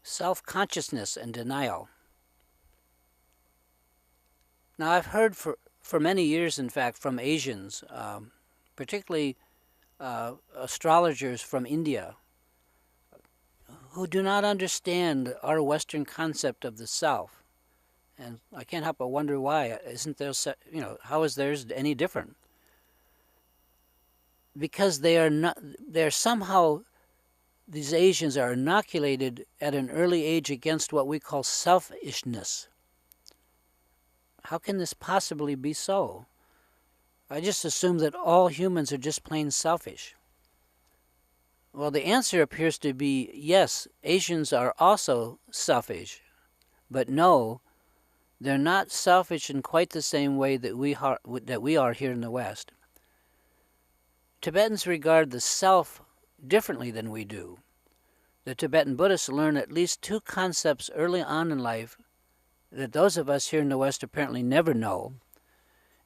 Self-consciousness and denial. Now, I've heard for many years, in fact, from Asians, particularly astrologers from India, who do not understand our Western concept of the self. And I can't help but wonder why. Isn't there, how is theirs any different? Because they're somehow, these Asians are inoculated at an early age against what we call self-ishness. How can this possibly be so? I just assume that all humans are just plain selfish. Well, the answer appears to be yes, Asians are also selfish, but no, they're not selfish in quite the same way that we are here in the West. Tibetans regard the self differently than we do. The Tibetan Buddhists learn at least two concepts early on in life that those of us here in the West apparently never know,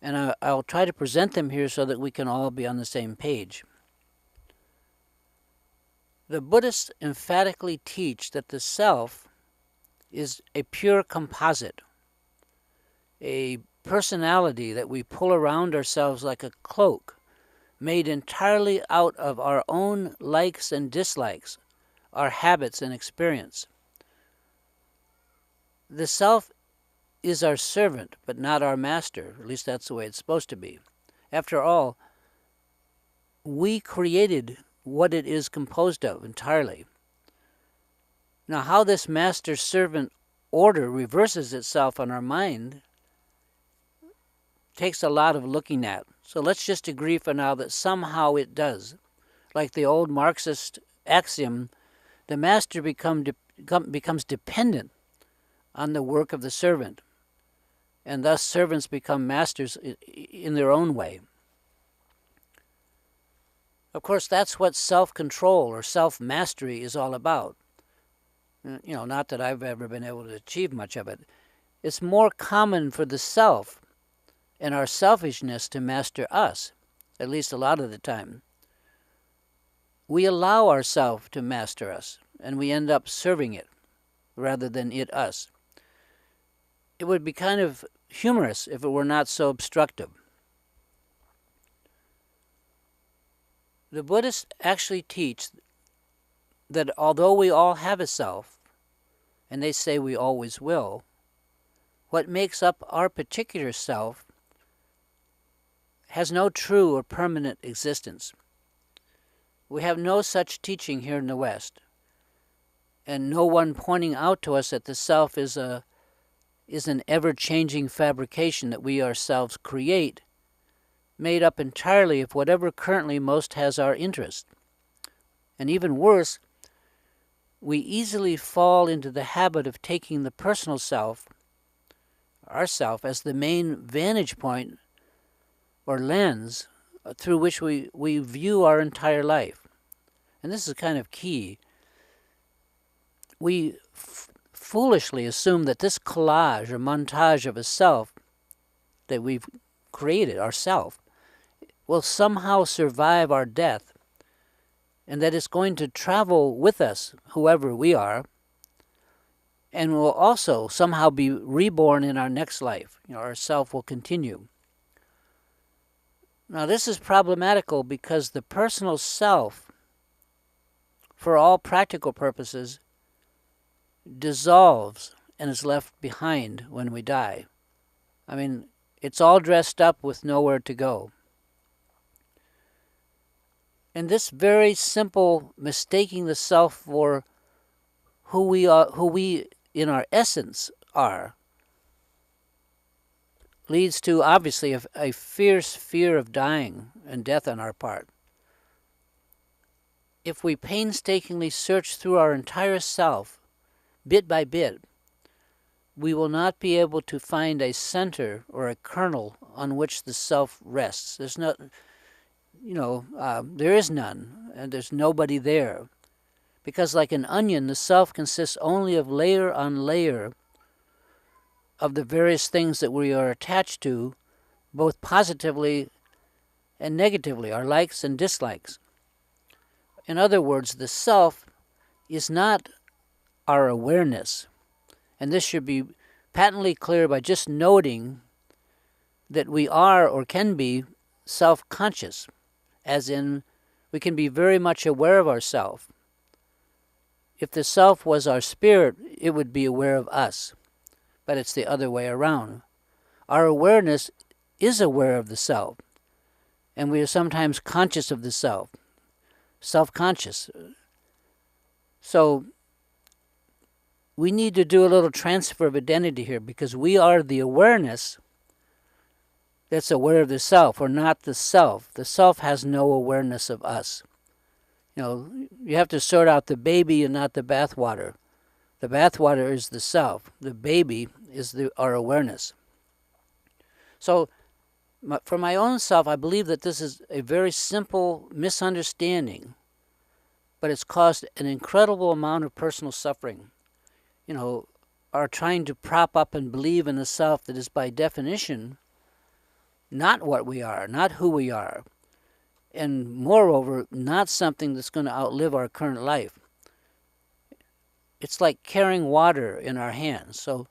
and I'll try to present them here so that we can all be on the same page. The Buddhists emphatically teach that the self is a pure composite, a personality that we pull around ourselves like a cloak, made entirely out of our own likes and dislikes, our habits and experience. The self is our servant, but not our master. At least that's the way it's supposed to be. After all, we created what it is composed of entirely. Now, how this master-servant order reverses itself on our mind takes a lot of looking at. So let's just agree for now that somehow it does. Like the old Marxist axiom, the master becomes dependent on the work of the servant, and thus servants become masters in their own way. Of course, that's what self-control or self-mastery is all about. Not that I've ever been able to achieve much of it. It's more common for the self and our selfishness to master us, at least a lot of the time. We allow ourselves to master us, and we end up serving it rather than it us. It would be kind of humorous if it were not so obstructive. The Buddhists actually teach that although we all have a self, and they say we always will, what makes up our particular self has no true or permanent existence. We have no such teaching here in the West, and no one pointing out to us that the self is an ever-changing fabrication that we ourselves create, made up entirely of whatever currently most has our interest. And even worse, we easily fall into the habit of taking the personal self, ourself, as the main vantage point or lens through which we view our entire life. And this is kind of key. We foolishly assume that this collage or montage of a self that we've created, ourself, will somehow survive our death, and that it's going to travel with us, whoever we are, and will also somehow be reborn in our next life. Our self will continue. Now, this is problematical because the personal self, for all practical purposes, dissolves and is left behind when we die. I mean, it's all dressed up with nowhere to go. And this very simple mistaking the self for who we in our essence are, leads to obviously a fierce fear of dying and death on our part. If we painstakingly search through our entire self, bit by bit, we will not be able to find a center or a kernel on which the self rests. There's not, there is none, and there's nobody there, Because like an onion, the self consists only of layer on layer of the various things that we are attached to, both positively and negatively, our likes and dislikes. In other words, the self is not our awareness. And this should be patently clear by just noting that we are or can be self-conscious, as in we can be very much aware of ourself. If the self was our spirit, it would be aware of us, but it's the other way around. Our awareness is aware of the self, and we are sometimes conscious of the self, self-conscious. So we need to do a little transfer of identity here, because we are the awareness that's aware of the self, or not the self. The self has no awareness of us. You have to sort out the baby and not the bathwater. The bathwater is the self. The baby is our awareness. So for my own self, I believe that this is a very simple misunderstanding, but it's caused an incredible amount of personal suffering. Are trying to prop up and believe in a self that is by definition not what we are, not who we are, and moreover, not something that's going to outlive our current life. It's like carrying water in our hands. So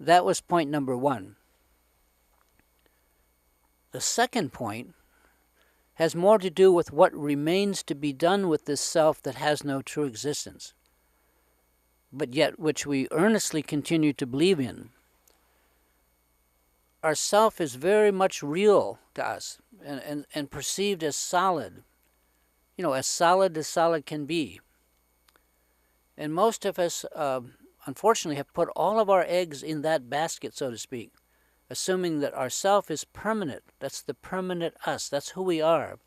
that was point number one. The second point has more to do with what remains to be done with this self that has no true existence, but yet which we earnestly continue to believe in. Our self is very much real to us and perceived as solid, as solid can be. And most of us, unfortunately, have put all of our eggs in that basket, so to speak, assuming that our self is permanent. That's the permanent us. That's who we are.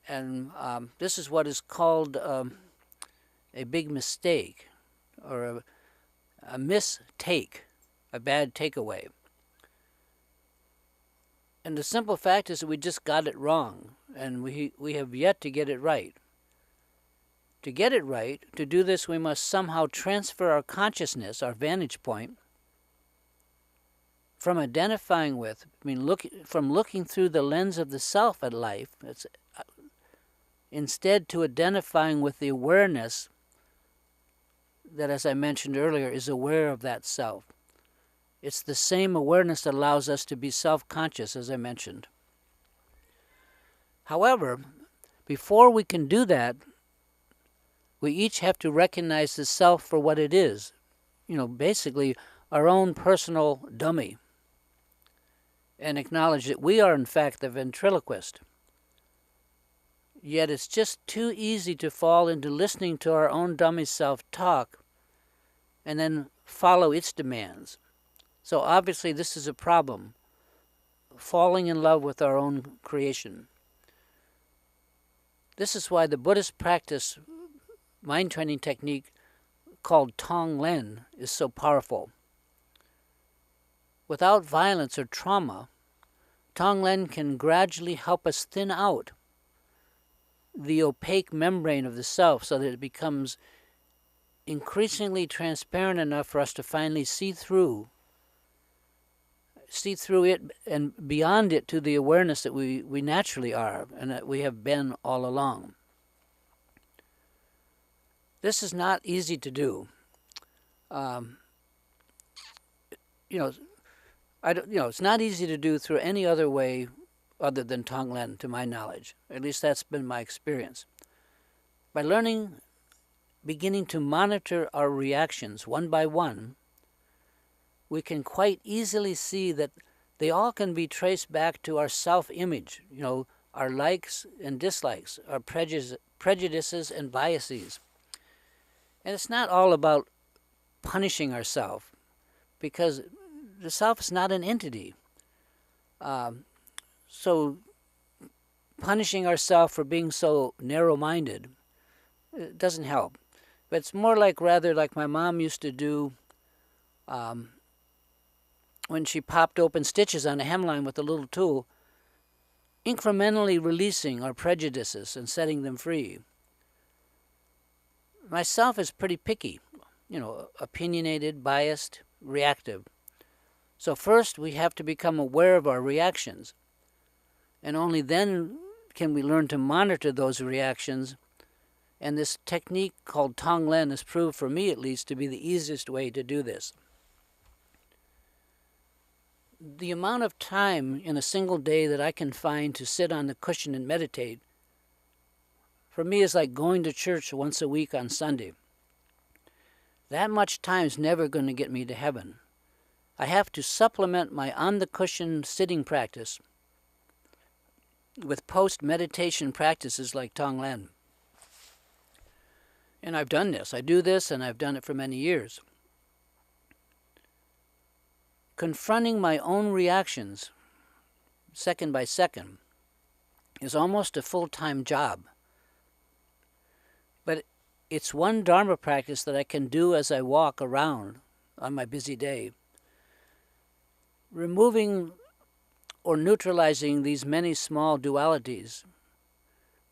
And this is what is called a big mistake, or a mistake, a bad takeaway. And the simple fact is that we just got it wrong, and we have yet to get it right. To get it right, to do this, we must somehow transfer our consciousness, our vantage point, from identifying with, from looking through the lens of the self at life, instead to identifying with the awareness that, as I mentioned earlier, is aware of that self. It's the same awareness that allows us to be self-conscious, as I mentioned. However, before we can do that, we each have to recognize the self for what it is. Basically our own personal dummy, and acknowledge that we are in fact the ventriloquist. Yet it's just too easy to fall into listening to our own dummy self talk and then follow its demands. So obviously this is a problem, falling in love with our own creation. This is why the Buddhist practice mind training technique called Tonglen is so powerful. Without violence or trauma, Tonglen can gradually help us thin out the opaque membrane of the self so that it becomes increasingly transparent enough for us to finally see through it and beyond it to the awareness that we naturally are and that we have been all along. This is not easy to do. It's not easy to do through any other way other than Tonglen, to my knowledge. At least that's been my experience. By beginning to monitor our reactions one by one, we can quite easily see that they all can be traced back to our self-image, our likes and dislikes, our prejudices and biases. And it's not all about punishing ourselves, because the self is not an entity. So punishing ourselves for being so narrow-minded, it doesn't help. But it's more rather like my mom used to do when she popped open stitches on a hemline with a little tool, incrementally releasing our prejudices and setting them free. myself is pretty picky, opinionated, biased, reactive. So first we have to become aware of our reactions, and only then can we learn to monitor those reactions. And this technique called Tonglen has proved, for me at least, to be the easiest way to do this. The amount of time in a single day that I can find to sit on the cushion and meditate, for me, is like going to church once a week on Sunday. That much time is never going to get me to heaven. I have to supplement my on-the-cushion sitting practice with post-meditation practices like Tonglen. And I've done this. I do this, and I've done it for many years. Confronting my own reactions, second by second, is almost a full-time job. But it's one Dharma practice that I can do as I walk around on my busy day. Removing or neutralizing these many small dualities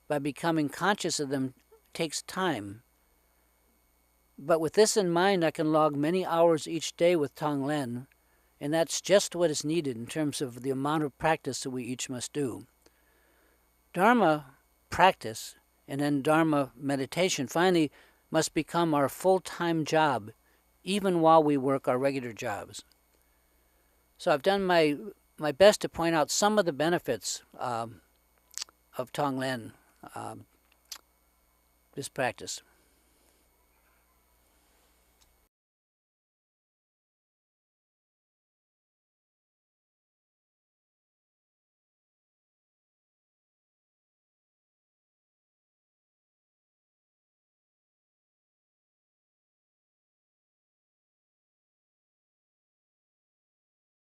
by becoming conscious of them takes time. But with this in mind, I can log many hours each day with Tonglen, and that's just what is needed in terms of the amount of practice that we each must do. Dharma practice and then Dharma meditation finally must become our full-time job, even while we work our regular jobs. So I've done my best to point out some of the benefits of Tonglen, this practice.